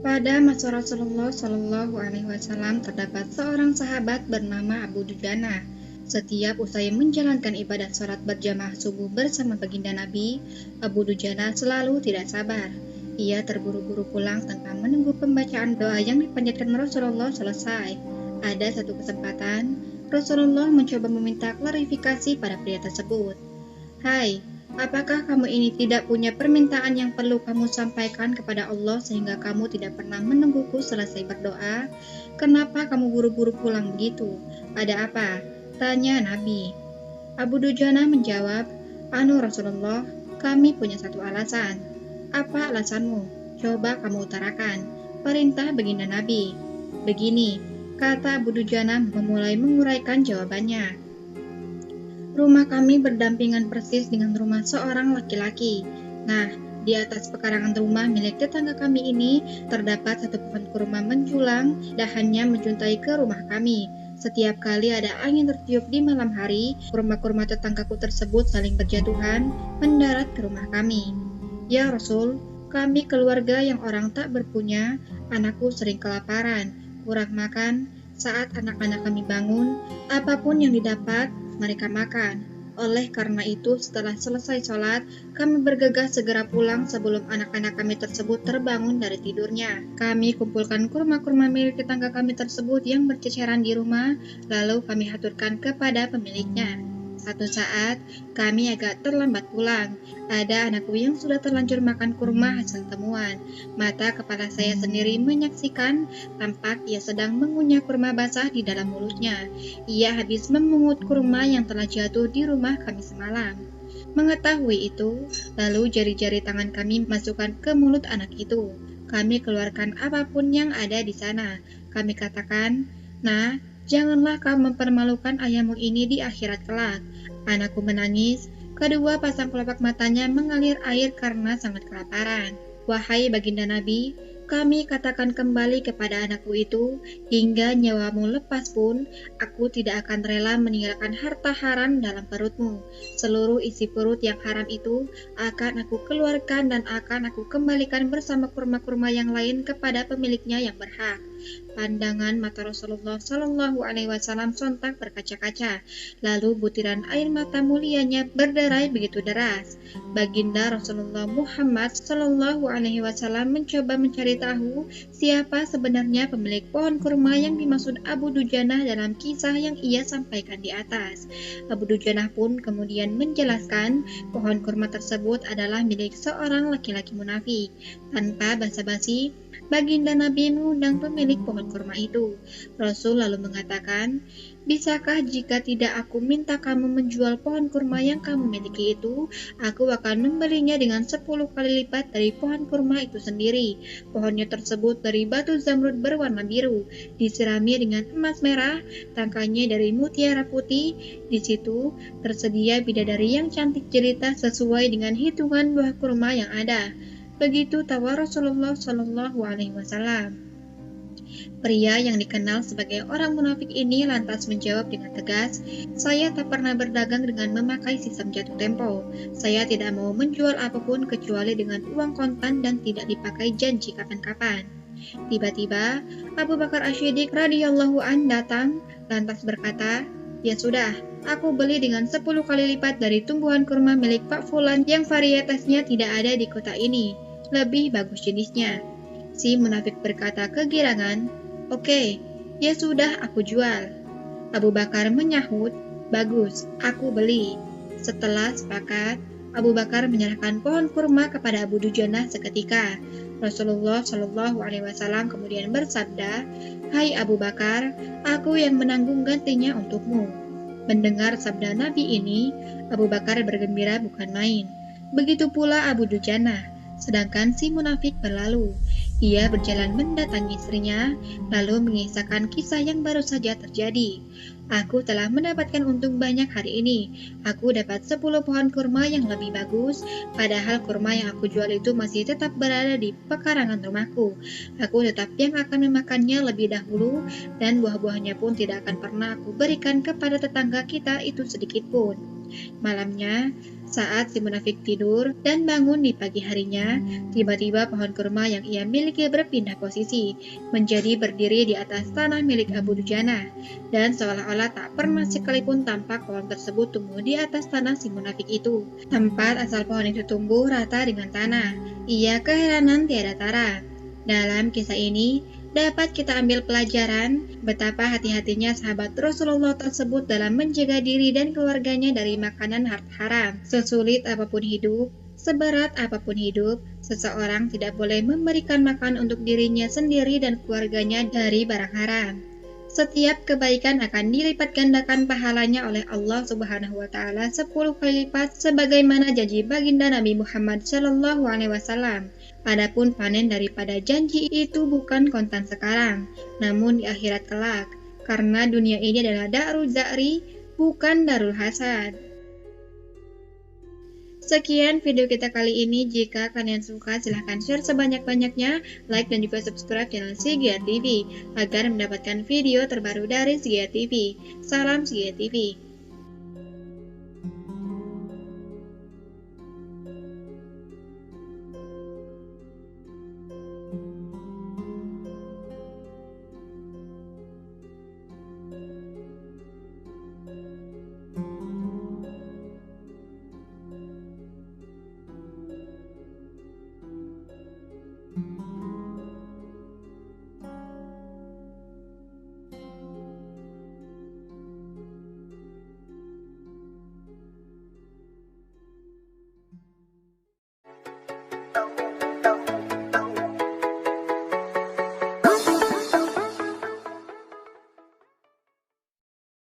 Pada masa Rasulullah Shallallahu Alaihi Wasallam terdapat seorang sahabat bernama Abu Dujana. Setiap usai menjalankan ibadah sholat berjamaah subuh bersama baginda Nabi, Abu Dujana selalu tidak sabar. Ia terburu-buru pulang tanpa menunggu pembacaan doa yang dipanjatkan Rasulullah selesai. Ada satu kesempatan, Rasulullah mencoba meminta klarifikasi pada pria tersebut. Hai, apakah kamu ini tidak punya permintaan yang perlu kamu sampaikan kepada Allah sehingga kamu tidak pernah menungguku selesai berdoa? Kenapa kamu buru-buru pulang begitu? Ada apa? Tanya Nabi. Abu Dujana menjawab, Rasulullah, kami punya satu alasan. Apa alasanmu? Coba kamu utarakan. Perintah baginda Nabi. Begini, kata Abu Dujana memulai menguraikan jawabannya. Rumah kami berdampingan persis dengan rumah seorang laki-laki. Nah, di atas pekarangan rumah milik tetangga kami ini terdapat satu pohon kurma menjulang, dahannya menjuntai ke rumah kami. Setiap kali ada angin tertiup di malam hari, kurma-kurma tetanggaku tersebut saling berjatuhan mendarat ke rumah kami. Ya Rasul, kami keluarga yang orang tak berpunya, anakku sering kelaparan, kurang makan. Saat anak-anak kami bangun, apapun yang didapat, mereka makan. Oleh karena itu, setelah selesai sholat, kami bergegas segera pulang sebelum anak-anak kami tersebut terbangun dari tidurnya. Kami kumpulkan kurma-kurma milik tetangga kami tersebut yang berceceran di rumah, lalu kami haturkan kepada pemiliknya. Satu saat, kami agak terlambat pulang. Ada anakku yang sudah terlanjur makan kurma hasil temuan. Mata kepala saya sendiri menyaksikan, tampak ia sedang mengunyah kurma basah di dalam mulutnya. Ia habis memungut kurma yang telah jatuh di rumah kami semalam. Mengetahui itu, lalu jari-jari tangan kami masukkan ke mulut anak itu. Kami keluarkan apapun yang ada di sana. Kami katakan, "Nah, janganlah kau mempermalukan ayahmu ini di akhirat kelak." Anakku menangis, kedua pasang kelopak matanya mengalir air karena sangat kelaparan. Wahai baginda Nabi, kami katakan kembali kepada anakku itu, hingga nyawamu lepas pun, aku tidak akan rela meninggalkan harta haram dalam perutmu. Seluruh isi perut yang haram itu akan aku keluarkan dan akan aku kembalikan bersama kurma-kurma yang lain kepada pemiliknya yang berhak. Pandangan mata Rasulullah Shallallahu Alaihi Wasallam sontak berkaca-kaca, lalu butiran air mata mulianya berderai begitu deras. Baginda Rasulullah Muhammad Shallallahu Alaihi Wasallam mencoba mencari tahu siapa sebenarnya pemilik pohon kurma yang dimaksud Abu Dujana dalam kisah yang ia sampaikan di atas. Abu Dujana pun kemudian menjelaskan pohon kurma tersebut adalah milik seorang laki-laki munafik. Tanpa basa-basi, baginda Nabi mengundang pemilik pohon kurma itu. Rasul lalu mengatakan, bisakah jika tidak aku minta kamu menjual pohon kurma yang kamu miliki itu, aku akan membelinya dengan 10 kali lipat dari pohon kurma itu sendiri. Pohonnya tersebut dari batu zamrud berwarna biru, disirami dengan emas merah, tangkainya dari mutiara putih. Di situ tersedia bidadari yang cantik jelita sesuai dengan hitungan buah kurma yang ada. Begitu tawa Rasulullah Shallallahu Alaihi Wasallam. Pria yang dikenal sebagai orang munafik ini lantas menjawab dengan tegas, saya tak pernah berdagang dengan memakai sistem jatuh tempo. Saya tidak mau menjual apapun kecuali dengan uang kontan dan tidak dipakai janji kapan-kapan. Tiba-tiba, Abu Bakar Asy-Siddiq radhiyallahu an datang, lantas berkata, ya sudah, aku beli dengan 10 kali lipat dari tumbuhan kurma milik Pak Fulan yang varietasnya tidak ada di kota ini. Lebih bagus jenisnya. Si munafik berkata kegirangan, oke, ya sudah aku jual. Abu Bakar menyahut, bagus, aku beli. Setelah sepakat, Abu Bakar menyerahkan pohon kurma kepada Abu Dujana seketika. Rasulullah Shallallahu Alaihi Wasallam kemudian bersabda, hai Abu Bakar, aku yang menanggung gantinya untukmu. Mendengar sabda Nabi ini, Abu Bakar bergembira bukan main. Begitu pula Abu Dujana. Sedangkan si munafik berlalu. Ia berjalan mendatangi istrinya, lalu mengisahkan kisah yang baru saja terjadi. Aku telah mendapatkan untung banyak hari ini. Aku dapat 10 pohon kurma yang lebih bagus, padahal kurma yang aku jual itu masih tetap berada di pekarangan rumahku. Aku tetap yang akan memakannya lebih dahulu, dan buah-buahnya pun tidak akan pernah aku berikan kepada tetangga kita itu sedikit pun. Malamnya, Saat si munafik tidur dan bangun di pagi harinya, tiba-tiba pohon kurma yang ia miliki berpindah posisi, menjadi berdiri di atas tanah milik Abu Dujana, dan seolah-olah tak pernah sekalipun tampak pohon tersebut tumbuh di atas tanah si munafik itu. Tempat asal pohon itu tumbuh rata dengan tanah. Ia keheranan tiada tara. Dalam kisah ini, dapat kita ambil pelajaran betapa hati-hatinya sahabat Rasulullah tersebut dalam menjaga diri dan keluarganya dari makanan haram. Sesulit apapun hidup, seberat apapun hidup, seseorang tidak boleh memberikan makan untuk dirinya sendiri dan keluarganya dari barang haram. Setiap kebaikan akan dilipat gandakan pahalanya oleh Allah Subhanahu wa taala 10 kali lipat sebagaimana janji baginda Nabi Muhammad Shallallahu alaihi wasallam. Adapun panen daripada janji itu bukan kontan sekarang, namun di akhirat kelak, karena dunia ini adalah darul za'ri, bukan darul hasad. Sekian video kita kali ini. Jika kalian suka, silahkan share sebanyak-banyaknya, like dan juga subscribe channel Sigia TV agar mendapatkan video terbaru dari Sigia TV. Salam Sigia TV.